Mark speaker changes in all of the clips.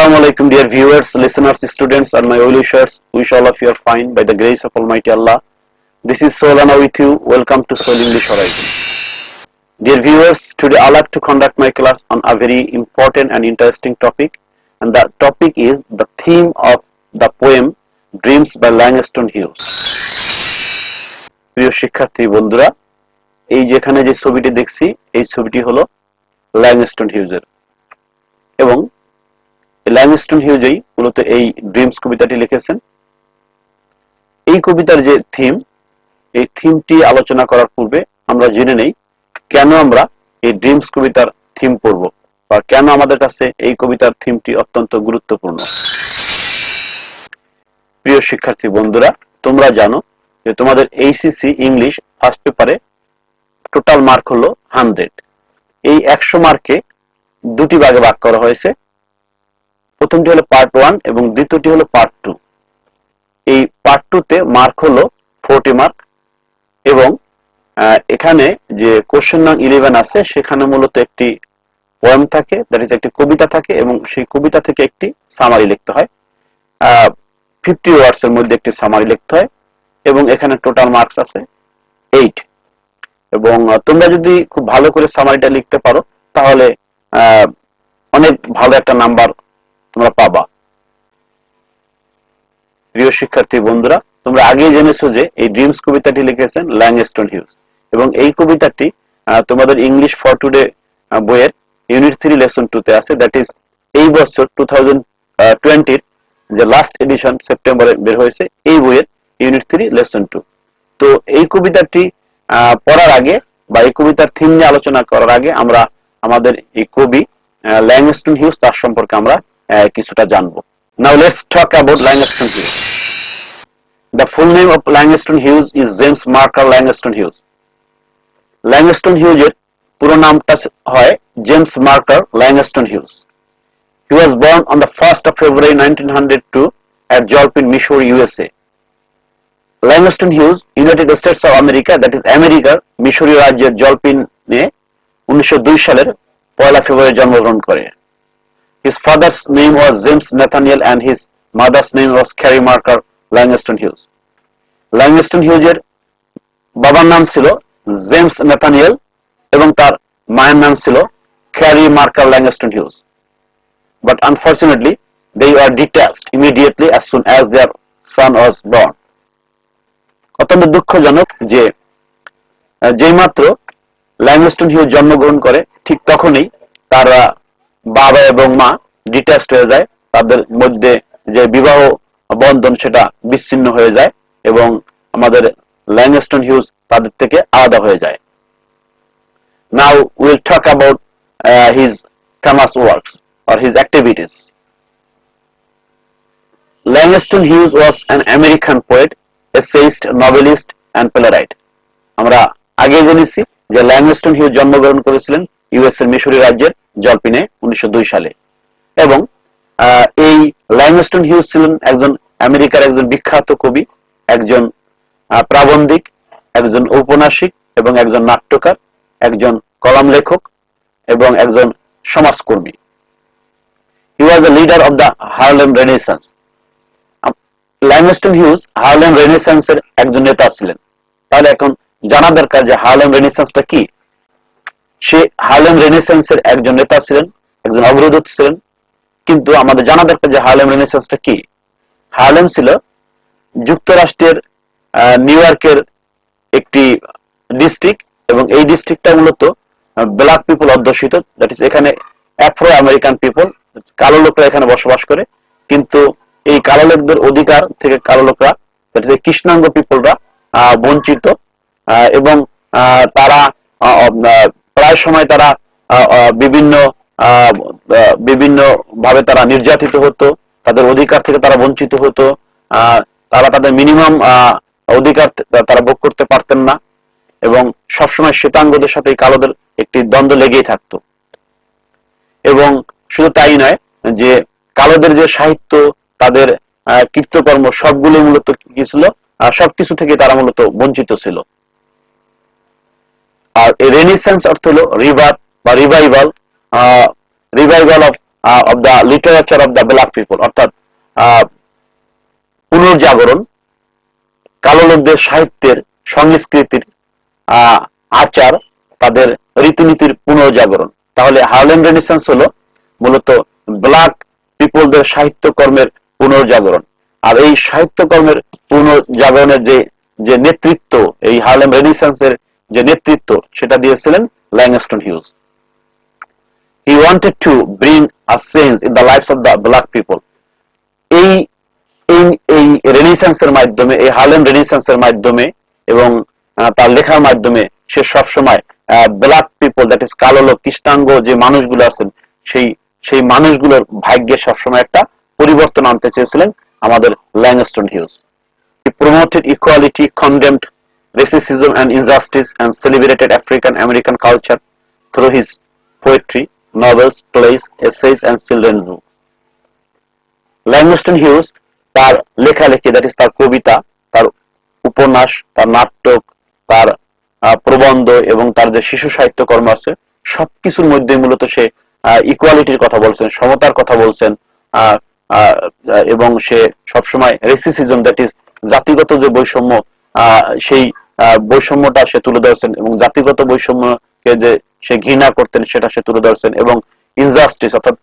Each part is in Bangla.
Speaker 1: Assalamu alaikum, dear viewers, listeners, students, and my well-wishers. Wish all of you are fine by the grace of Almighty Allah. This is Solana with you. Welcome to Soul English Alright. Dear viewers, today I like to conduct my class on a very important and interesting topic, and the topic is the theme of the poem Dreams by Langston Hughes. প্রিয় শিক্ষার্থী বন্ধুরা, এই যেখানে যে ছবিটি দেখছি এই ছবিটি হলো ল্যাংস্টন হিউজের, এবং ল্যাংস্টন হিউজই মূলত এই ড্রিমস কবিতাটি লিখেছেন। এই কবিতার যে থিম, এই থিমটি আলোচনা করার পূর্বে আমরা জেনে নেই কেন আমরা এই ড্রিমস কবিতার থিম পড়ব, বা কেন আমাদের কাছে এই কবিতার থিমটি অত্যন্ত গুরুত্বপূর্ণ। প্রিয় শিক্ষার্থী বন্ধুরা, তোমরা জানো যে তোমাদের এইচএসসি ইংলিশ ফার্স্ট পেপারে টোটাল মার্ক হলো 100। এই 100 মার্কে দুটি ভাগে ভাগ করা হয়েছে। প্রথমটি হলো পার্ট 1 এবং দ্বিতীয়টি হলো পার্ট 2। এই পার্ট 2 তে মার্ক হলো 40 মার্ক, এবং এখানে যে কোশ্চেন নং 11 আছে সেখানে মূলত একটি পোয়েম থাকে, দ্যাট ইজ একটি কবিতা থাকে, এবং সেই কবিতা থেকে একটি সামারি লিখতে হয়। 50 ওয়ার্ডস এর মধ্যে একটি সামারি লিখতে হয়, এবং এখানে টোটাল মার্কস আছে 8। এবং তোমরা যদি খুব ভালো করে সামারিটা লিখতে পারো তাহলে অনেক ভালো একটা নাম্বার তোমরা পাবা। প্রিয় শিক্ষার্থী বন্ধুরা, তোমরা আগেই জেনেছো যে এই ড্রিমস কবিতাটি লিখেছেন ল্যাংস্টন হিউজ, এবং এই কবিতাটি তোমাদের ইংলিশ ফর টুডে বইয়ের ইউনিট 3 লেসন 2 তে আছে। দ্যাট ইজ এই বছর 2020 যে লাস্ট এডিশন সেপ্টেম্বরে বের হয়েছে, এই বইয়ের ইউনিট 3 লেসন 2। তো এই কবিতাটি পড়ার আগে বা এই কবিতার থিম নিয়ে আলোচনা করার আগে আমরা আমাদের এই কবি ল্যাংস্টন হিউজ তার সম্পর্কে আমরা কিছুটা জানবো। Now let's talk about Langston Hughes. The full name of Langston Hughes is James Marker Langston Hughes. Langston Hughes এর পুরো নামটা হয় James marker Langston huge. He was born on the 1st of February 1902 at Joplin, Missouri, USA. Langston Hughes United states of America, that is আমেরিকার মিসৌরি রাজ্যের জলপিনে 1902 সালের 1 ফেব্রুয়ারি জন্মগ্রহণ করে। His father's name was James Nathaniel and his mother's name was Carrie Marker Langston Hughes. Langston Hughes এর বাবার নাম ছিল জেমস নাথানিয়েল এবং তার মায়ের নাম ছিল carry marker Langston huge. But unfortunately, they were detached immediately as soon as their son was born. অত্যন্ত দুঃখজনক যে যেইমাত্র ল্যাংস্টন হিউজ জন্মগ্রহণ করে ঠিক তখনই তার বাবা এবং মা ডিট্যাচড হয়ে যায়, তাদের মধ্যে যে বিবাহ বন্ধন সেটা বিচ্ছিন্ন হয়ে যায়, এবং আমাদের ল্যাংস্টন হিউজ তাদের থেকে আলাদা হয়ে যায়। Now we'll talk about his famous works or his activities. Langston Hughes was an American poet, essayist, novelist and playwright. আমরা আগে জেনেছি যে ল্যাংস্টন হিউজ জন্মগ্রহণ করেছিলেন ইউএস এর মিসৌরি রাজ্যের জলপিনে 1902 সালে, এবং এই ল্যাংস্টন হিউজ ছিলেন একজন আমেরিকার একজন বিখ্যাত কবি, একজন প্রাবন্ধিক, একজন ঔপন্যাসিক এবং একজন নাট্যকার, একজন কলাম লেখক এবং একজন সমাজকর্মী। He was the leader of the Harlem Renaissance. Langston Hughes Harlem রেনেসান্সের একজন নেতা ছিলেন। তাহলে এখন জানা দরকার যে হার্লেম রেনেসান্সটা কি। সে হার্লেম রেনেসান্সের একজন নেতা ছিলেন, একজন অগ্রদূত ছিলেন, কিন্তু আমাদের জানা দরকার যে হার্লেম রেনেসান্সটা কি। হার্লেম ছিল যুক্তরাষ্ট্রের নিউ ইয়র্কের একটি ডিস্ট্রিক্ট, এবং এই ডিস্ট্রিক্টটা মূলত ব্ল্যাক পিপল অধ্যুষিত, দ্যাট ইজ এখানে আফ্রো আমেরিকান পিপল, কালো লোকরা এখানে বসবাস করে, কিন্তু এই কালো লোকদের অধিকার থেকে কালো লোকরা, দ্যাট ইজ কৃষ্ণাঙ্গ পিপলরা বঞ্চিত, এবং তারা প্রায় সময় তারা বিভিন্ন ভাবে তারা নির্যাতিত হতো, তাদের অধিকার থেকে তারা বঞ্চিত হতো, তারা তাদের মিনিমাম অধিকার তারা ভোগ করতে পারতেন না, এবং সবসময় শ্বেতাঙ্গদের সাথে কালোদের একটি দ্বন্দ্ব লেগেই থাকতো। এবং শুধু তাই নয়, যে কালোদের যে সাহিত্য, তাদের কৃতকর্ম সবগুলো মূলত কি ছিল, সবকিছু থেকে তারা মূলত বঞ্চিত ছিল। আর রেনেসান্স অর্থ হলো রিভার বা revival, revival of of the literature of the black people, অর্থাৎ পুনর্জাগরণ, কালো লোকদের সাহিত্যের, সংস্কৃতির, আচার, তাদের রীতিনীতির পুনর্জাগরণ। তাহলে হার্লেম রেনেসান্স হলো মূলত ব্ল্যাক পিপলদের সাহিত্যকর্মের পুনর্জাগরণ। আর এই সাহিত্যকর্মের পুনর্জাগরণের যে যে নেতৃত্ব, এই হার্লেম রেনেসান্সের যে নেতৃত্ব, সেটা দিয়েছিলেন Langston huge. He wanted to bring a change in the lives of the black people. এই এই এই রেনেসান্সের মাধ্যমে, এই হার্লেম রেনেসান্সের মাধ্যমে এবং তার লেখার মাধ্যমে সে সবসময় ব্ল্যাক পিপল, দ্যাট ইজ কালো লোক, কৃষ্ণাঙ্গ যে মানুষগুলো আছেন, সেই সেই মানুষগুলোর ভাগ্যে সবসময় একটা পরিবর্তন আনতে চেয়েছিলেন আমাদের Langston huge. He promoted equality, condemned racism and injustice, and celebrated African American culture through his poetry, novels, plays, essays, and children's books. Langston huge তার লেখালেখি, দ্যাট ইজ তার কবিতা, তার উপন্যাস, তার নাটক, তার প্রবন্ধ এবং তার যে শিশু সাহিত্য কর্ম আছে, সবকিছুর মধ্যে মূলত সে ইকুয়ালিটির কথা বলছেন, সমতার কথা বলছেন, এবং সে সবসময় রেসিসিজম, দ্যাট ইজ জাতিগত যে বৈষম্য, সেই বৈষম্যটা সে তুলে ধরেছেন, এবং জাতিগত বৈষম্যকে যে সে ঘৃণা করতেন সেটা সে তুলে ধরেছেন, এবং ইনজাস্টিস, অর্থাৎ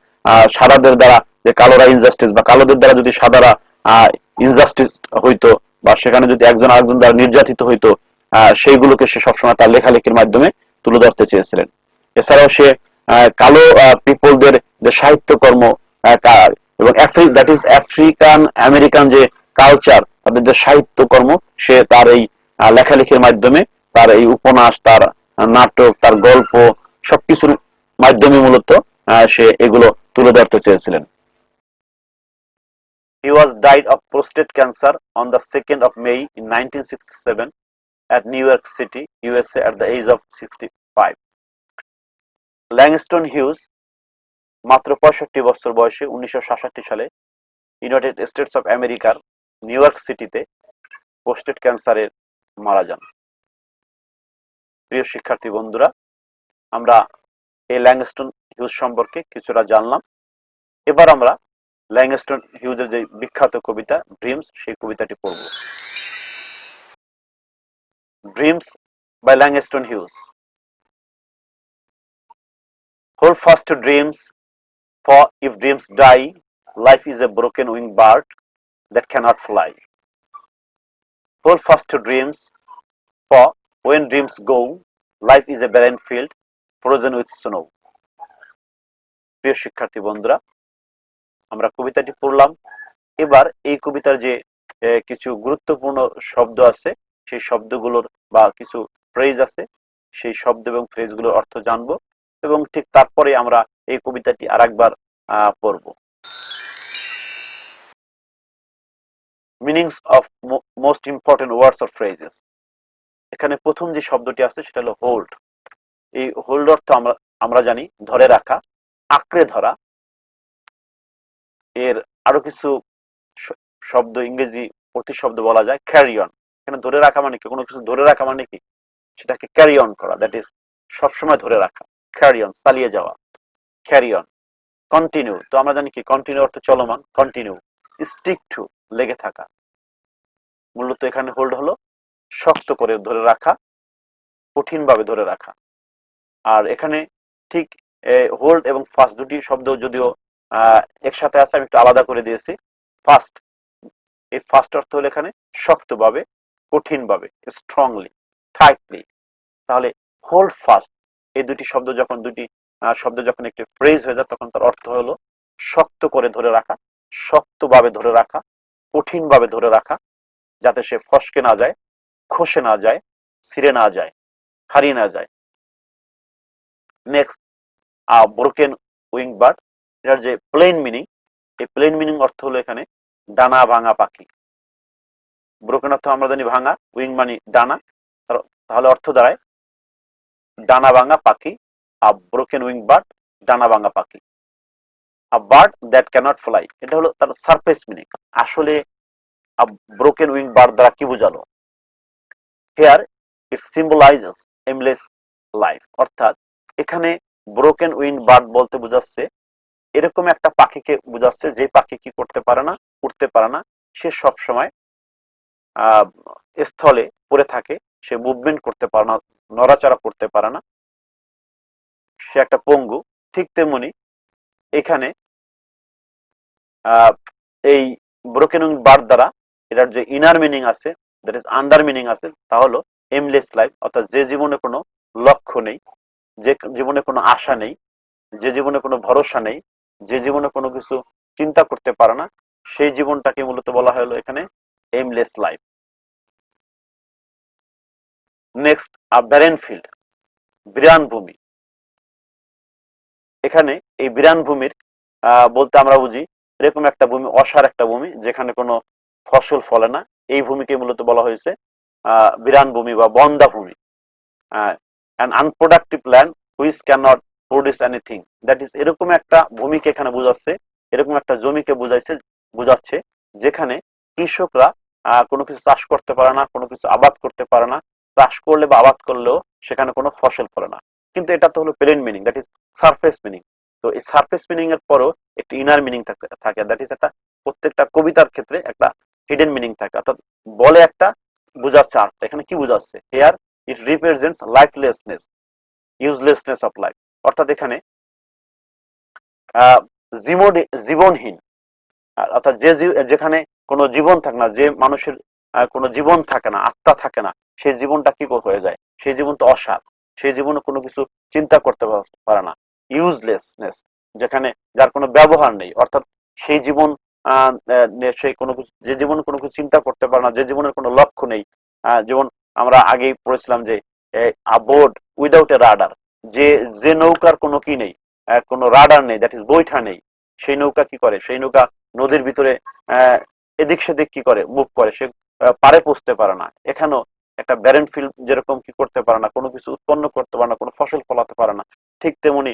Speaker 1: সাদাদের দ্বারা যে কালোরা ইনজাস্টিস, বা কালোদের দ্বারা যদি সাদারা ইনজাস্টিস হইতো, বা সেখানে যদি একজন আরেকজন দ্বারা নির্যাতিত হইতো, সেইগুলোকে সে সবসময় তার লেখালেখির মাধ্যমে তুলে ধরতে চেয়েছিলেন। এছাড়াও সে কালো পিপলদের যে সাহিত্যকর্ম এবং দ্যাট ইজ আফ্রিকান আমেরিকান যে কালচার, তাদের যে সাহিত্যকর্ম, সে তার এই লেখালেখির মাধ্যমে, তার এই উপন্যাস, তার নাটক, তার গল্প, সবকিছুর মাধ্যমে মূলত সে এগুলো তুলে ধরতে চেয়েছিলেন। He was died of prostate cancer on the 2nd of May in 1967 at New York City, USA at the age of 65. Langston huge মাত্র 65 বছর বয়সে 1966 সালে ইউনাইটেড স্টেটস অফ আমেরিকার নিউ ইয়র্ক সিটিতে প্রোস্টেট ক্যান্সারে মারা যান। প্রিয় শিক্ষার্থী বন্ধুরা, আমরা এই ল্যাংস্টন হিউজ সম্পর্কে কিছুটা জানলাম। এবার আমরা ল্যাংস্টন হিউজের যে বিখ্যাত কবিতা ড্রিমস, সেই কবিতাটি পড়ব। Dreams by Langston Hughes. Hold fast to dreams, for if dreams die, life is a broken winged bird that cannot fly. Hold fast to dreams, for when dreams go, life is a barren field frozen with snow. প্রিয় শিক্ষার্থী বন্ধুরা, আমরা কবিতাটি পড়লাম। এবার এই কবিতার যে কিছু গুরুত্বপূর্ণ শব্দ আছে, সেই শব্দগুলোর বা কিছু ফ্রেজ আছে, সেই শব্দ এবং ফ্রেজগুলোর অর্থ জানবো, এবং ঠিক তারপরে আমরা এই কবিতাটি আরেকবার পড়ব। Meanings of most important words or phrases. এখানে প্রথম যে শব্দটি আছে সেটা হলো হোল্ড। এই হোল্ড অর্থ আমরা জানি ধরে রাখা, আঁকড়ে ধরা। এর আরো কিছু শব্দ, ইংরেজি প্রতিশব্দ বলা যায় ক্যারি অন। এখানে ধরে রাখা মানে কি, কোনো কিছু ধরে রাখা মানে কি, সেটাকে ক্যারি অন করা, দ্যাট ইজ সবসময় ধরে রাখা, ক্যারি অন, চালিয়ে যাওয়া, ক্যারি অন। কন্টিনিউ, তো আমরা জানি কি কন্টিনিউ অর্থ চলমান, কন্টিনিউ। স্টিক টু, লেগে থাকা। মূলত এখানে হোল্ড হলো শক্ত করে ধরে রাখা, কঠিন ভাবে ধরে রাখা। আর এখানে ঠিক হোল্ড এবং ফাস্ট দুটি শব্দ যদিও একসাথে আছে, আমি একটু আলাদা করে দিয়েছি। ফাস্ট, এই ফাস্ট অর্থ হলো এখানে শক্তভাবে, কঠিনভাবে, স্ট্রংলি, টাইটলি। তাহলে হোল্ড ফাস্ট, এই দুটি শব্দ যখন একটি ফ্রেজ হয়ে যায়, তখন তার অর্থ হলো শক্ত করে ধরে রাখা, শক্তভাবে ধরে রাখা, কঠিনভাবে ধরে রাখা, যাতে সে ফসকে না যায়, খসে না যায়, ছিঁড়ে না যায়, হারিয়ে না যায়। Next, broken wing bird. এটার যে প্লেন মিনিং, এই প্লেন মিনিং অর্থ হলো এখানে ডানা ভাঙা পাখি। ব্রোকেন অর্থ আমরা জানি ভাঙা, উইং মানে ডানা, তাহলে অর্থ দাঁড়ায় ডানা ভাঙা পাখি। ব্রোকেন উইং বার্ড, ডানা ভাঙা পাখি। বার্ড দ্যাট ক্যানট ফ্লাই, এটা হলো তার সারফেস মিনিং। আসলে ব্রোকেন উইং বার্ড দ্বারা কি বোঝালো? Here it symbolises aimless life, অর্থাৎ এখানে ব্রোকেন উইং বার্ড বলতে বোঝাচ্ছে এরকম একটা পাখিকে বোঝাচ্ছে যে পাখি কি করতে পারে না, উঠতে পারে না, সে সব সময় স্থলে পড়ে থাকে, সে মুভমেন্ট করতে পারে না, নড়াচড়া করতে পারে না, সে একটা পঙ্গু। ঠিক তেমনি এখানে এই ব্রোকেন উইং বার্ড দ্বারা এটার যে ইনার মিনিং আছে, দ্যাট ইজ আন্ডার মিনিং আছে, তা হলো এমলেস লাইফ, অর্থাৎ যে জীবনে কোনো লক্ষ্য নেই, যে জীবনে কোনো আশা নেই, যে জীবনে কোনো ভরসা নেই, যে জীবনে কোনো কিছু চিন্তা করতে পারে না, সেই জীবনটাকে মূলত বলা হলো এখানে aimless life. Next, barren field, বিরান ভূমি। এখানে এই বিরান ভূমির বলতে আমরা বুঝি এরকম একটা ভূমি, অসার একটা ভূমি যেখানে কোনো ফসল ফলে না, এই ভূমিকে মূলত বলা হয়েছে বিরান ভূমি বা বন্দা ভূমি। An unproductive land which can not produce anything, that is এরকম একটা ভূমিকে এখানে বোঝাচ্ছে, এরকম একটা জমিকে বোঝাচ্ছে যেখানে কৃষকরা কোনো কিছু চাষ করতে পারে না, কোনো কিছু আবাদ করতে পারে না, চাষ করলে বা আবাদ করলেও সেখানে কোনো ফসল ফলে না। কিন্তু এটা তো হলো plain meaning, that is surface meaning. তো এই সারফেস মিনিং এর পরও একটি ইনার মিনিং থাকে, দ্যাট ইজ একটা প্রত্যেকটা কবিতার ক্ষেত্রে একটা হিডেন মিনিং থাকে, অর্থাৎ বলে একটা বোঝাচ্ছে আর্থ। এখানে কি বোঝাচ্ছে? Here it represents lifelessness, uselessness of life, অর্থাৎ এখানে জীবনহীন, অর্থাৎ যেখানে কোনো জীবন থাকে না, যে মানুষের কোনো জীবন থাকে না, আত্মা থাকে না, সেই জীবনটা কি হয়ে যায়? সেই জীবন তো অসার, সেই জীবনে কোনো কিছু চিন্তা করতে পারে না। ইউজলেসনেস, যেখানে যার কোনো ব্যবহার নেই, অর্থাৎ সেই জীবন সেই কোনো কিছু, যে জীবনে কোনো কিছু চিন্তা করতে পারে না, যে জীবনের কোনো লক্ষ্য নেই। যেমন আমরা আগেই পড়েছিলাম যে বোট উইদাউট এ রাডার, যে নৌকার কোনো কি নেই, কোনো রাডার নেই, দ্যাট ইজ বৈঠা নেই, সেই নৌকা কি করে? সেই নৌকা নদীর ভিতরে এদিক সেদিক কি করে, মুভ করে, সে পারে পৌঁছতে পারে না। এখানেও একটা ব্যারেন ফিল্ড যেরকম কি করতে পারে না, কোনো কিছু উৎপন্ন করতে পারে না, কোনো ফসল ফলাতে পারে না, ঠিক তেমনি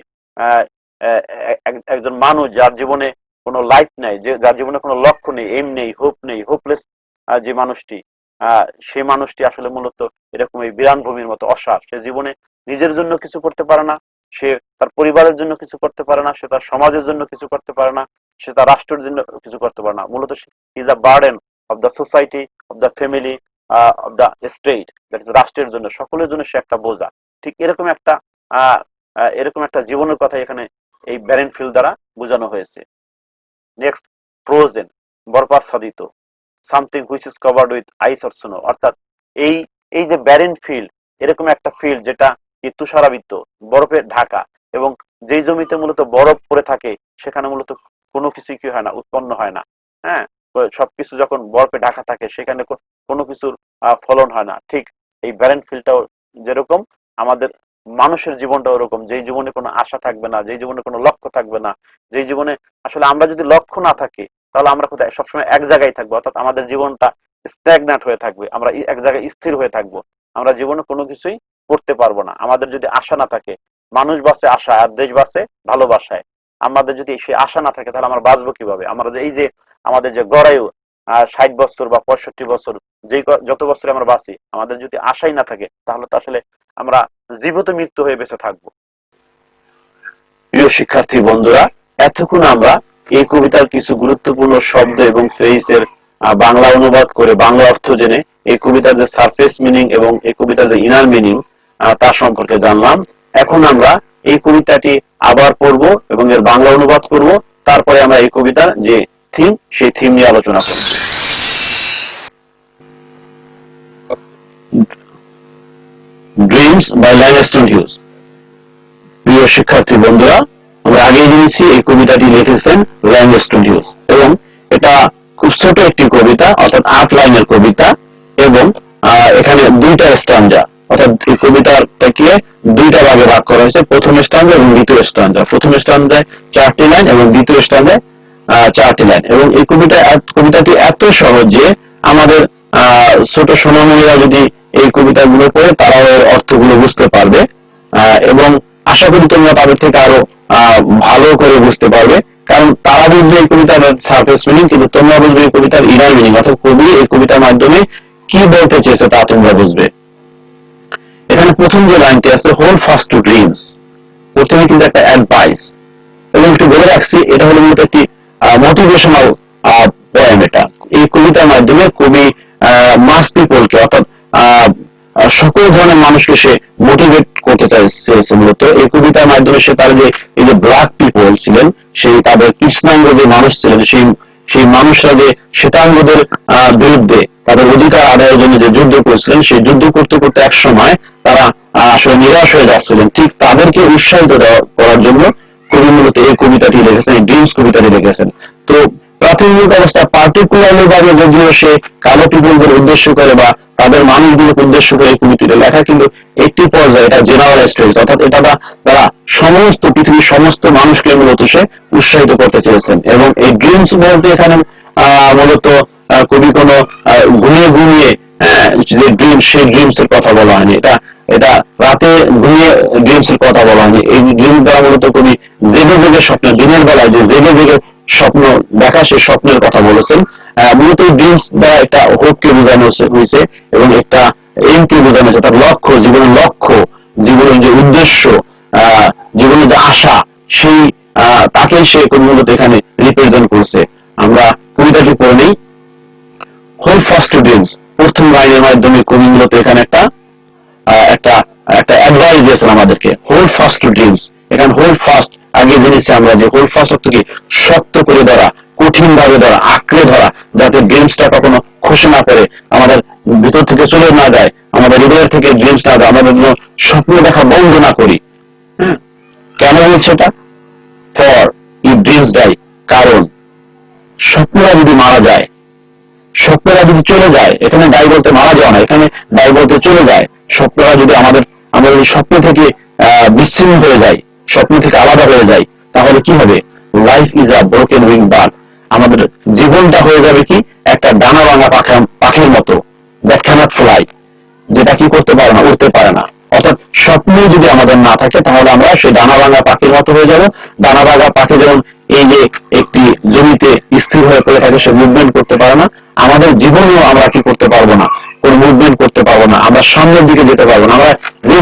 Speaker 1: একজন মানুষ যার জীবনে কোনো লাইফ নেই, যার জীবনে কোনো লক্ষ্য নেই, এম নেই, হোপ নেই, হোপলেস যে মানুষটি, সেই মানুষটি আসলে মূলত এরকম এই বিরান ভূমির মতো অসার। সে জীবনে নিজের জন্য কিছু করতে পারে না, সে তার পরিবারের জন্য কিছু করতে পারে না, সে তার সমাজের জন্য কিছু করতে পারে না, সে তার রাষ্ট্রের জন্য কিছু করতে পারে না। মূলত is a burden of the society, of the family, of the state, that is রাষ্ট্রের জন্য, সকলের জন্য সে একটা বোঝা। ঠিক এরকম একটা জীবনের কথা এখানে এই ব্যারেন ফিল্ড দ্বারা বোঝানো হয়েছে। নেক্সট, ফ্রোজেন, বরফাচ্ছাদিত, something which is covered with ice or snow, অর্থাৎ এই যে ব্যারেন ফিল্ড, এরকম একটা ফিল্ড যেটা তুষারাবৃত, বরফে ঢাকা, এবং যেই জমিতে মূলত বরফ পড়ে থাকে সেখানে মূলত কোনো কিছুই কি হয় না, উৎপন্ন হয় না। হ্যাঁ, সবকিছু যখন বরফে ঢাকা থাকে সেখানে কোনো কিছুর ফলন হয় না। ঠিক এই ব্যারেন ফিল্ডটাও যেরকম, আমাদের মানুষের জীবনটা ওরকম, যেই জীবনে কোনো আশা থাকবে না, যেই জীবনে কোনো লক্ষ্য থাকবে না, যেই জীবনে আসলে আমরা যদি লক্ষ্য না থাকে তাহলে আমরা কোথায়? সবসময় এক জায়গায় থাকবো, অর্থাৎ আমাদের জীবনটা স্ট্যাগনেট হয়ে থাকবে, আমরা এক জায়গায় স্থির হয়ে থাকবো, আমরা জীবনে কোনো কিছুই করতে পারবো না। আমাদের যদি আশা না থাকে, মানুষ বাঁচে আশা আর দেশ বাঁচে ভালোবাসায়, আমাদের যদি সেই আশা না থাকে তাহলে আমরা বাঁচবো কিভাবে? আমরা যে এই যে আমাদের যে গড়ায়ু 60 বছর বা 65 বছর, যত বছরে আমরা বাঁচি, আমাদের যদি আশাই না থাকে তাহলে তো আসলে আমরা জীবিত মৃত্যু হয়ে বেঁচে থাকবো। প্রিয় শিক্ষার্থী বন্ধুরা, এতক্ষণ আমরা এই কবিতার কিছু গুরুত্বপূর্ণ শব্দ এবং ফ্রেজের বাংলা অনুবাদ করে বাংলা অর্থ জেনে এই কবিতার যে সারফেস মিনিং এবং এই কবিতার যে ইনার মিনিং তার সম্পর্কে জানলাম। এখন আমরা এই কবিতাটি আবার পড়ব এবং এর বাংলা অনুবাদ করব, তারপরে আমরা এই কবিতার যে থিম, সেই থিম নিয়ে আলোচনা করব। Dreams by Langston Hughes. প্রিয় শিক্ষার্থী বন্ধুরা, আমরা আগেই জেনেছি এই কবিতাটি লিখেছেন ল্যাংস্টন হিউজ, এবং এটা খুব ছোট একটি কবিতা, অর্থাৎ 8 লাইনের কবিতা, এবং এখানে দুইটা স্ট্যাঞ্জা, অর্থাৎ এই কবিতাটাকে দুইটা ভাগে ভাগ করা হয়েছে, প্রথম স্ট্যাঞ্জা এবং দ্বিতীয় স্ট্যাঞ্জা। প্রথম স্ট্যাঞ্জায় 4টি লাইন এবং দ্বিতীয় স্ট্যাঞ্জায় 4টি লাইন। এবং এই কবিতাটি এত সহজ যে আমাদের ছোট সোনামণিরা যদি এই কবিতাগুলো পড়ে তারাও এর অর্থগুলো বুঝতে পারবে, এবং আশা করি তোমরা তাদের থেকে আরো ভালো করে বুঝতে পারবে, কারণ তারা বুঝবে এই কবিতার সারফেস মিনিং, কিন্তু তোমরা বুঝবে এই কবিতার ইনার মিনিং, অর্থাৎ কবি এই কবিতার মাধ্যমে কি বলতে চেয়েছে তা তোমরা বুঝবে। এখানে প্রথম যে লাইনটি আছে, হোল্ড ফাস্ট টু ড্রিমস, প্রথমে কিন্তু একটা অ্যাডভাইস, এবং একটু বলে রাখছি এটা হলো মূলত একটি মোটিভেশনাল পোয়েম। এটা এই কবিতার মাধ্যমে কবি মাস পিপলকে অর্থাৎ সকল ধরনের মানুষকে সে মোটিভেট করতে চাইছে। মূলত এই কবিতার মাধ্যমে সে তার যে এই যে ব্ল্যাক পিপল ছিলেন, সেই তাদের কৃষ্ণাঙ্গ যে মানুষ ছিলেন, সেই মানুষরা যে শ্বেতাঙ্গদের বিরুদ্ধে তাদের অধিকার আদায়ের জন্য যে যুদ্ধ করেছিলেন, সেই যুদ্ধ করতে করতে এক সময় তারা আসলে নিরাশ হয়ে যাচ্ছিলেন। ঠিক তাদেরকে উৎসাহিত করার জন্য কবি মূলত এই কবিতাটি লিখেছেন, এই ড্রিমস কবিতাটি লিখেছেন। তো প্রাথমিক অবস্থা পার্টিকুলারলি ভাবে যদিও সে কালো পিপলদের উদ্দেশ্য করে বা তাদের মানুষগুলোকে উদ্দেশ্য করে এই কবিতাটা লেখা, কিন্তু একটি পর্যায়ে এটা জেনারেলাইজড হয়েছে, অর্থাৎ এটা তারা সমস্ত পৃথিবীর সমস্ত মানুষকে মূলত সে উৎসাহিত করতে চেয়েছেন। এবং এই ড্রিমস বলতে এখানে মূলত কবি কোনো ঘুমিয়ে ঘুমিয়ে যে ড্রিম, সেই ড্রিমস এর কথা বলা হয়নি। এটা রাতে ঘুমিয়ে ড্রিমস এর কথা বলা হয়নি। এই ড্রিম দ্বারা মূলত কবি জেগে জেগে স্বপ্ন, দিনের বেলায় যে জেগে জেগে স্বপ্ন দেখা, সেই স্বপ্নের কথা বলেছেন। মূলত ড্রিমস দ্বারা একটা হোপকে বোঝানো হয়েছে এবং একটা এইমকে বোঝানো হয়েছে, তার লক্ষ্য, জীবনের লক্ষ্য, জীবনের যে উদ্দেশ্য, জীবনের যে আশা, সেই তাকেই সে মূলত এখানে রিপ্রেজেন্ট করছে। আমরা কবিতাটি পড়ে নেই। হোল্ড ফাস্ট টু ড্রিমস, প্রথম লাইনের মাধ্যমে কবি মূলত এখানে একটা অ্যাডভাইস দিয়েছেন আমাদেরকে। হোল্ড ফাস্ট টু ড্রিমস, এখানে হোল্ড ফাস্ট আগে জেনেছি আমরা যে হোল্ড ফাস্ট অর্থ কি, শক্ত করে ধরা, কঠিন ভাবে ধরা, আঁকড়ে ধরা, যাতে ড্রিমসটা কখনো খসে না পড়ে, আমাদের ভিতর থেকে চলে না যায়, আমাদের হৃদয়ের থেকে ড্রিমস না যায়, আমাদের স্বপ্ন দেখা বন্ধ না করি। কেন বলছে এটা? ফর ইফ ড্রিমস ডাই, কারণ স্বপ্নরা যদি মারা যায়, স্বপ্নরা যদি চলে যায়, এখানে ডাই বলতে মারা যাওয়া না, এখানে ডাই বলতে চলে যায়। স্বপ্নরা যদি আমাদের স্বপ্ন থেকে বিচ্ছিন্ন হয়ে যায়, স্বপ্ন থেকে আলাদা হয়ে যায়, তাহলে কি হবে? Life is a broken wing bird, আমাদের জীবনটা হয়ে যাবে কি একটা ডানা ভাঙা পাখির মতো, দ্যাট ক্যানট ফ্লাই, যেটা কি করতে পারে না, উঠতে পারে না। অর্থাৎ স্বপ্ন যদি আমাদের না থাকে, তাহলে আমরা সেই ডানা ভাঙা পাখির মতো হয়ে যাব। ডানা ভাঙা পাখি যেমন এই যে একটি জমিতে স্থির হয়ে পড়ে থাকে, সে মুভমেন্ট করতে পারে না, আমাদের জীবনেও আমরা কি করতে পারবো না, কোন মুভমেন্ট করতে পারবো না, আমরা সামনের দিকে যেতে পারবো না, আমরা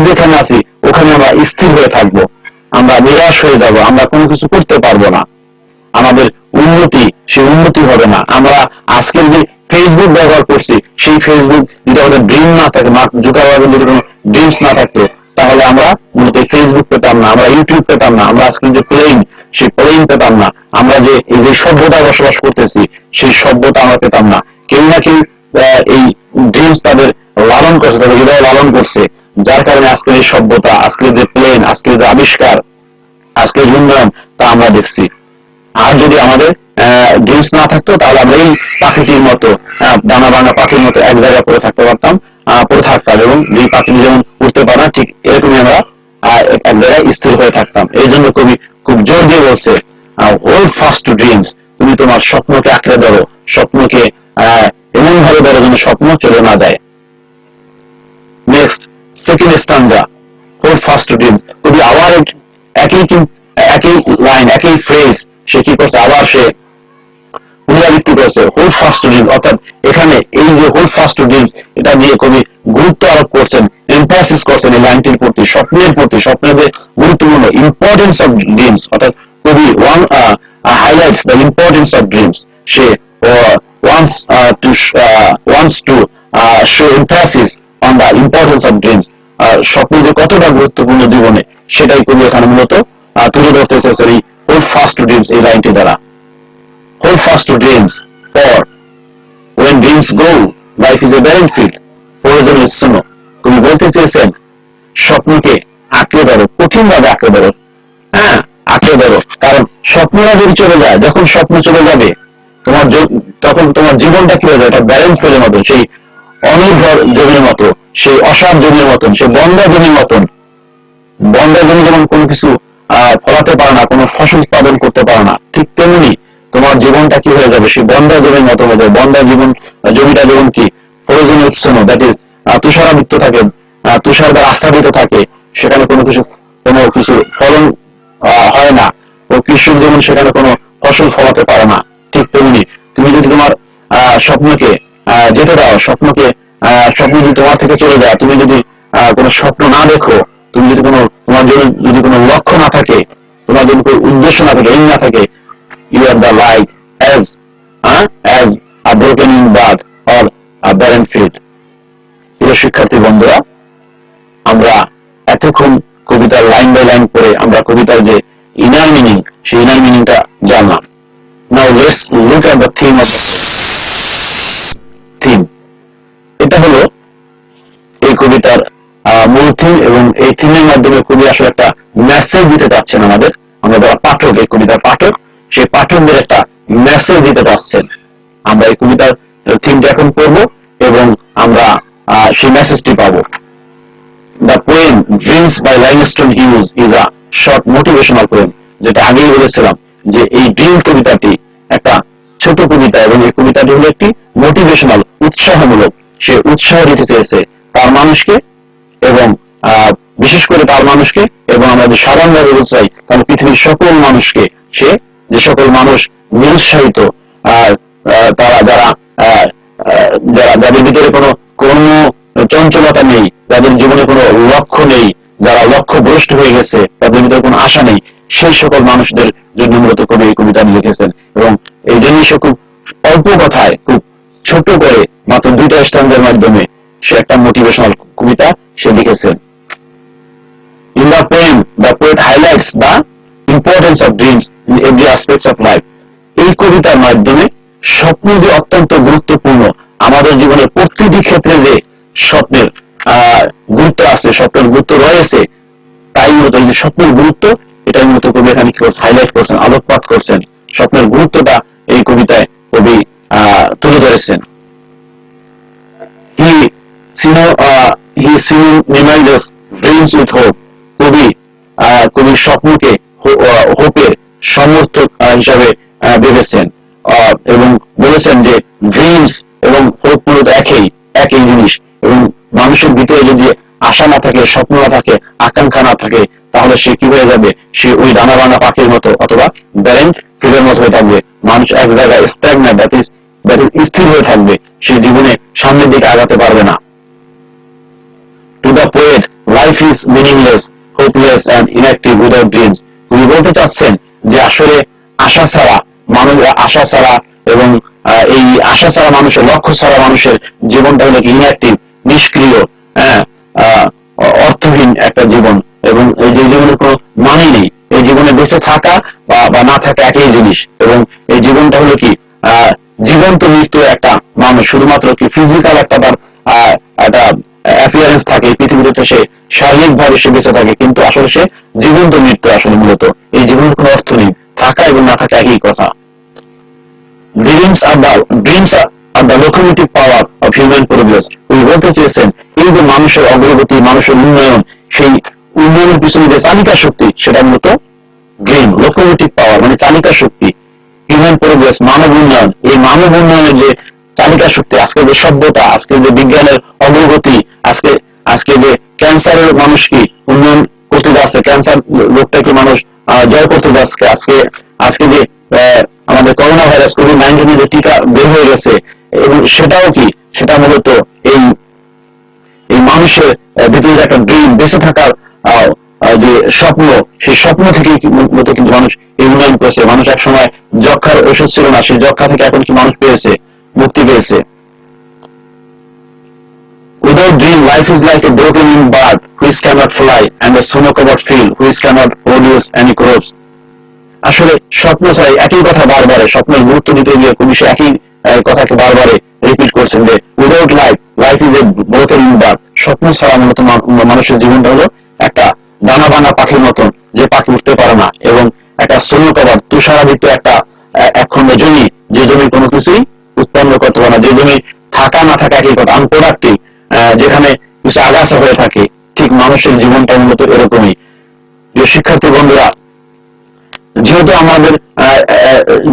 Speaker 1: যেখানে আছি ওখানে আমরা স্থির হয়ে থাকবো, আমরা নিরাশ হয়ে যাব, আমরা কোনো কিছু করতে পারবো না, আমাদের উন্নতি, সেই উন্নতি হবে না। আমরা আজকের যে ফেসবুক ব্যবহার করছি, সেই ফেসবুক যদি আমাদের ড্রিম না থাকে, মার্ক জুকারবার্গের যদি কোনো ড্রিমস না থাকতো, তাহলে আমরা মূলত ফেসবুক পেতাম না, আমরা ইউটিউব পেতাম না, আমরা আজকের যে প্লেন, সেই প্লেন পেতাম না, আমরা যে এই যে সভ্যতায় বসবাস করতেছি, সেই সভ্যতা আমরা পেতাম না। কেউ না কেউ এই ড্রিমস তাদের লালন করছে, তাদের হৃদয় লালন করছে, যার কারণে আজকের এই সভ্যতা, আজকের যে প্লেন, আজকের যে আবিষ্কার, আজকের উন্নয়ন, তা আমরা দেখছি। আর যদি আমাদের ড্রিমস না থাকতো, তাহলে আমরা এই পাখিটির মতো, ডানা ভাঙা পাখির মতো এক জায়গায় পড়ে থাকতে পারতাম, এবং যে পাখি যেমন উঠতে পারে না, ঠিক এরকমই আমরা এক জায়গায় স্থির হয়ে থাকতাম। এই জন্য কবি খুব জোর দিয়ে বলছে, হোল্ড ফাস্ট টু ড্রিমস, তুমি তোমার স্বপ্নকে আঁকড়ে ধরো, স্বপ্নকে এমন ভাবে ধরো যেন স্বপ্ন চলে না যায়। Next, second স্ট্যান্জা, hold fast to dreams, কবি আবার একই লাইন, একই ফ্রেজ সে কি করছে, আবার সে পুনরাবৃত্তি করেছে, হোল্ড ফাস্ট টু ড্রিমস। অর্থাৎ এখানে এই যে হোল্ড ফাস্ট টু ড্রিমস, এটা দিয়ে কবি গুরুত্ব আরোপ করছেন, এমফাসিস করছেন এই লাইনটির প্রতি, স্বপ্নের প্রতি, স্বপ্নের যে গুরুত্বপূর্ণ ইম্পর্টেন্স অফ ড্রিমস। অর্থাৎ কবি highlights the importance of dreams. Say wants to show emphasis on the importance of dreams. স্বপ্ন যে কতটা গুরুত্বপূর্ণ জীবনে, সেটাই কবি এখানে মূলত তুলে ধরতে চেয়েছেন এই হোল্ড ফাস্ট টু ড্রিমস এই লাইনটি দ্বারা। Hold fast to dreams, for when dreams go, life is a barren field, frozen with snow. কবি বলতে চেয়েছেন স্বপ্নকে আঁকড়ে ধরো, কঠিন ভাবে আঁকড়ে ধরো, আঁকড়ে ধরো, কারণ স্বপ্নরা যদি চলে যায়, যখন স্বপ্ন চলে যাবে, তখন তোমার জীবনটা কি হয়ে যাবে, এটা ব্যারেন ফিল্ডের মতো, সেই অনির্ভর জমির মতো, সেই অসার জমির মতন, সেই বন্ধা জমির মতন। বন্ধা জমি যেমন কোনো কিছু ফলাতে পারে না, কোনো ফসল উৎপাদন করতে পারে না, ঠিক তেমনি তোমার জীবনটা কি হয়ে যাবে, সেই বন্ধা জমির মতো হয়ে যাবে। বন্ধা জমিটা যেমন কি frozen with snow, that is তুষারাবৃত থাকে, তুষার দ্বারা আচ্ছাদিত থাকে, সেখানে কোনো কিছু ফলন হয় না, ও কৃষক যেমন সেখানে কোনো ফসল ফলাতে পারে না, ঠিক তেমনি তুমি যদি তোমার স্বপ্নকে যেতে দাও, স্বপ্ন যদি তোমার থেকে চলে যায়, তুমি যদি কোনো স্বপ্ন না দেখো, তুমি যদি তোমার জন্য যদি কোনো লক্ষ্য না থাকে, তোমার জন্য কোনো উদ্দেশ্য না থাকে, এইম না থাকে, you are the light as a broken winged bird or a barren field. প্রিয় শিক্ষার্থী বন্ধুরা, আমরা এতক্ষণ কবিতার লাইন বাই লাইন পড়ে আমরা কবিতার যে ইনার মিনিং, সেই ইনার মিনিংটা জানলাম। Now let's look at the theme of theme. এটা হলো এই কবিতার মূল থিম, এবং এই থিমের মাধ্যমে কবি আসলে একটা মেসেজ দিতে চাচ্ছেন আমাদের, আমরা যারা পাঠক, এই কবিতার পাঠক, সেই পাঠকদের একটা মেসেজ দিতে চাচ্ছেন। আমরা এই কবিতার থিমটা এখন পড়বো এবং আমরা সেই মেসেজটি পাবো। The poem Dreams by Langston Hughes is a short motivational poem, যেটা আগেই বলেছিলাম যে এই ড্রিম কবিতাটি একটা ছোট কবিতা, এবং এই কবিতাটি হলো একটি মোটিভেশনাল, উৎসাহমূলক। সে উৎসাহ দিতে চেয়েছে তার মানুষকে, এবং বিশেষ করে তার মানুষকে, এবং আমরা যদি সাধারণভাবে বলতে চাই তাহলে পৃথিবীর সকল মানুষকে। সে যে সকল মানুষ নিরুৎসাহিত, তারা যাদের ভিতরে কোনো কর্ম চঞ্চলতা নেই, যাদের জীবনে কোনো লক্ষ্য নেই, যারা লক্ষ্যভ্রষ্ট হয়ে গেছে, তাদের ভিতরে কোনো আশা নেই, সেই সকল মানুষদের জন্য মূলত কবি এই কবিতা লিখেছেন। এবং এই জন্যই সে খুব অল্প কথায়, খুব ছোট করে, মাত্র 2টা স্ট্যান্ডের মাধ্যমে সে একটা মোটিভেশনাল কবিতা সে লিখেছেন। In the poem, the poet highlights the importance of dreams in every aspects of life. এই কবিতার মাধ্যমে স্বপ্ন যে অত্যন্ত গুরুত্বপূর্ণ, আমাদের জীবনের প্রতিটি ক্ষেত্রে যে স্বপ্নের গুরুত্ব আছে, স্বপ্নের গুরুত্ব রয়েছে, তাই মূলত যে স্বপ্নের গুরুত্ব, এটাই মূলত কবি এখানে হাইলাইট করছেন, আলোকপাত করছেন। স্বপ্নের গুরুত্বটা এই কবিতায় কবি তুলে ধরেছেন। He synonymizes dreams with hope. কবি স্বপ্নকে হোপের সমর্থক হিসাবে ভেবেছেন, এবং বলেছেন যে ড্রিমস এবং হোপ মূলত একই জিনিস। এবং মানুষের ভিতরে যদি আশা না থাকে, স্বপ্ন না থাকে, আকাঙ্ক্ষা না থাকে, তাহলে সে কি হয়ে যাবে? সে ওই দানা বানা পাখির মতো অথবা ব্যারেন ফিলের মতো হয়ে থাকবে। মানুষ এক জায়গায় স্ট্যাগনেট, দ্যাট ইজ স্থির হয়ে থাকবে, সে জীবনে সামনের দিকে আগাতে পারবে না। To the poet, life is meaningless, hopeless and inactive without dreams. উনি বলতে চাচ্ছেন যে আসলে আশা ছাড়া এবং এই আশা ছাড়া মানুষের, লক্ষ্য ছাড়া মানুষের জীবনটা হলো কি ইনঅ্যাক্টিভ, নিষ্ক্রিয়, অর্থহীন একটা জীবন, এবং এই যে জীবনের কোনো মানে নেই। এই জীবনে বেঁচে থাকা বা না থাকা একই জিনিস, এবং এই জীবনটা হলো কি জীবন্ত মৃত্যু। একটা মানুষ শুধুমাত্র কি ফিজিক্যাল একটা তার একটা অ্যাপিয়ারেন্স থাকে পৃথিবীতে, সে শারীরিক ভাবে সে বেঁচে থাকে, কিন্তু আসলে সে জীবন্ত মৃত্যু। আসলে মূলত এই জীবনের কোনো অর্থ নেই, থাকা এবং না থাকা একই কথা। Dreams are the locomotive power of human progress. উনি বলতে চেয়েছেন এই যে মানুষের অগ্রগতি, মানুষের উন্নয়ন, সেই উন্নয়নের পিছনে যে চালিকা শক্তি, সেটা মূলত ড্রিম। লোকোমোটিভ পাওয়ার মানে চালিকা শক্তি, হিউম্যান প্রোগ্রেস, মানব উন্নয়ন। এই মানব উন্নয়নের যে চালিকা শক্তি, আজকে যে সভ্যতা, আজকে যে বিজ্ঞানের অগ্রগতি, আজকে যে ক্যান্সারের মানুষ কি উন্নয়ন করতে যাচ্ছে, ক্যান্সার রোগটাকে মানুষ জয় করতে যাচ্ছে। আজকে যে আমাদের করোনা ভাইরাস, কোভিড-19 যে টিকা বের হয়ে গেছে, এবং সেটা মূলত এই মানুষের ভিতরে একটা ড্রিম, বেঁচে থাকার যে স্বপ্ন, সেই স্বপ্ন থেকে মূলত কিন্তু মানুষ এই উন্নয়ন করেছে। মানুষ এক সময় যক্ষার ওষুধ ছিল না, সেই যক্ষা থেকে এখন কি মানুষ মুক্তি পেয়েছে। Without dream, life is like a broken winged bird which cannot fly, and a snow-covered field which cannot produce any crops. আসলে স্বপ্ন ছাড়াই, একই কথা বারবারে, স্বপ্নের গুরুত্ব দিতে গিয়ে কবি সে একই কথাকে বারবারে রিপিট করছেন যে without life is a broken winked bird. স্বপ্ন ছাড়া মূলত মানুষের জীবনটা হলো একটা দানা বানা পাখির মতন, যে পাখি উঠতে পারে না, এবং একটা স্নো কভার, তুষারাবৃত একটা একখণ্ড জমি, যে জমি কোনো কিছুই উৎপন্ন করতে পারে না, যে জমি থাকা না থাকা একই কথা, আনপ্রোডাক্টিভ, যেখানে কিছু আগাছা হয়ে থাকে। ঠিক মানুষের জীবনটা মূলত এরকমই। যে শিক্ষার্থী বন্ধুরা, যেহেতু আমাদের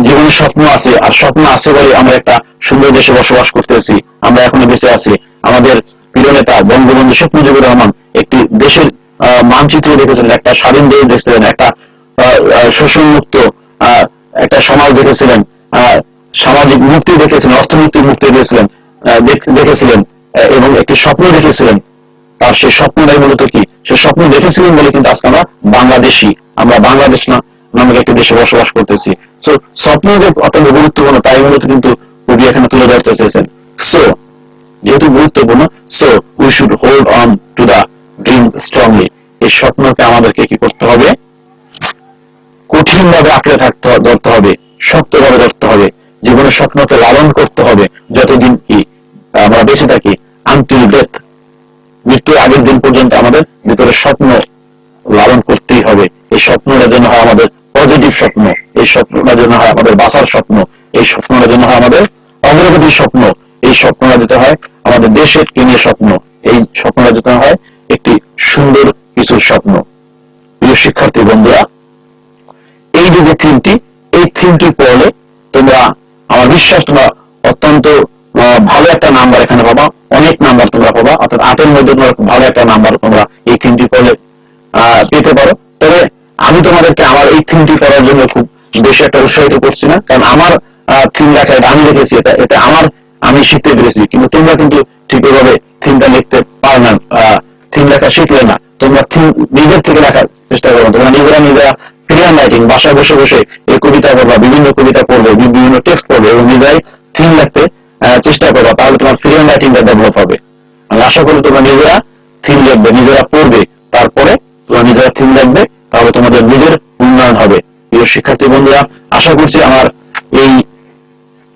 Speaker 1: জীবনে স্বপ্ন আছে, আর স্বপ্ন আছে বলে আমরা একটা সুন্দর দেশে বসবাস করতেছি, আমরা এখনো বেঁচে আছি। আমাদের প্রিয় নেতা বঙ্গবন্ধু শেখ মুজিবুর রহমান একটি দেশের মানচিত্র দেখেছিলেন, একটা স্বাধীন দেশ দেখছিলেন, একটা শোষণমুক্ত একটা সমাজ দেখেছিলেন, সামাজিক মুক্তি দেখেছিলেন, অর্থনৈতিক মুক্তি দেখেছিলেন, এবং একটি স্বপ্ন দেখেছিলেন। তার সেই স্বপ্নটাই মূলত কি, সে স্বপ্ন দেখেছিলেন বলে কিন্তু আজকে আমরা বাংলাদেশি। আমরা বাংলাদেশ না,
Speaker 2: নামক একটি দেশে বসবাস করতেছি। সো স্বপ্ন যে অত্যন্ত গুরুত্বপূর্ণ তাই মূলত কিন্তু কবি এখানে তুলে ধরতে চেয়েছেন। সো যেহেতু গুরুত্বপূর্ণ, so we should hold on to the dreams strongly. এই স্বপ্নকে আমাদেরকে কি করতে হবে? কঠিন ভাবে আঁকড়ে ধরতে হবে, শক্তভাবে ধরতে হবে। জীবনের স্বপ্নকে লালন করতে হবে যতদিন কি আমরা বেঁচে থাকি, আনটিল ডেথ, মৃত্যুর আগের দিন পর্যন্ত আমাদের ভিতরে স্বপ্ন লালন করতেই হবে। এই স্বপ্নটা যেন হয় আমাদের পজিটিভ স্বপ্ন, এই স্বপ্নটা যেন হয় আমাদের বাঁচার স্বপ্ন, এই স্বপ্নটা যেন হয় আমাদের অগ্রগতির স্বপ্ন, এই স্বপ্নটা যেতে হয় আমাদের দেশের নিয়ে স্বপ্ন, এই স্বপ্নটা যেতে হয় একটি সুন্দর কিছুর স্বপ্ন। প্রিয় শিক্ষার্থী বন্ধুরা, এই যে থিমটি, এই থিমটি পড়লে তোমরা, আমার বিশ্বাস তোমরা অত্যন্ত ভালো একটা নাম্বার এখানে পাবা, অনেক নাম্বার তোমরা পাবা, অর্থাৎ 8 এর মধ্যে তোমরা ভালো একটা নাম্বার তোমরা এই থিমটি পড়লে পেতে পারো। তবে আমি তোমাদেরকে আমার এই থিমটি পড়ার জন্য খুব বেশি একটা উৎসাহিত করছি না, কারণ আমার থিম লেখা, এটা আমি লিখেছি, এটা আমি শিখতে পেরেছি, কিন্তু তোমরা কিন্তু ঠিক ওইভাবে থিমটা লিখতে পারো না, থিম লেখা শিখলে না। তোমরা থিম নিজের থেকে লেখার চেষ্টা করো, তোমরা নিজেরা ফ্রি হ্যান্ড রাইটিং বাসায় বসে বসে এই কবিতা পড়বা, বিভিন্ন কবিতা পড়বে, বিভিন্ন টেক্সট পড়বে এবং নিজেরাই থিম লিখতে চেষ্টা করবা, তাহলে তোমার ফ্রি হ্যান্ড রাইটিংটা ডেভেলপ হবে। আমি আশা করি তোমরা নিজেরা থিম লিখবে, নিজেরা পড়বে, তারপরে তোমরা নিজেরা থিম লিখবে, তাহলে তোমাদের নিজের উন্নয়ন হবে। প্রিয় শিক্ষার্থী বন্ধুরা, আশা করছি আমার এই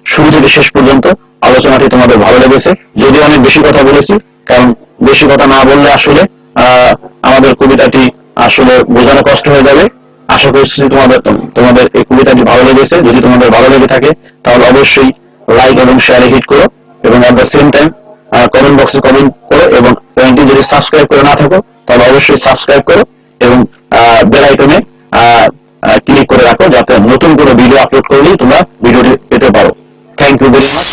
Speaker 2: শুরু থেকে শেষ পর্যন্ত আলোচনাটি তোমাদের ভালো লেগেছে। যদি অনেক বেশি কথা বলেছি, কারণ বেশি কথা না বললে আসলে আমাদের কবিতাটি আসলে বোঝানো কষ্ট হয়ে যাবে। আশা করছি তোমাদের এই কবিতাটি ভালো লেগেছে। যদি তোমাদের ভালো লেগে থাকে তাহলে অবশ্যই লাইক এবং শেয়ারে হিট করো, এবং at the same time comment বক্সে কমেন্ট করো, এবং চ্যানেলটি যদি সাবস্ক্রাইব করে না থাকো তাহলে অবশ্যই সাবস্ক্রাইব করো এবং বেল আইকনে ক্লিক করে রাখো, যাতে নতুন কোনো ভিডিও আপলোড করলেই তোমরা ভিডিওটি পেতে পারো। Thank you very much.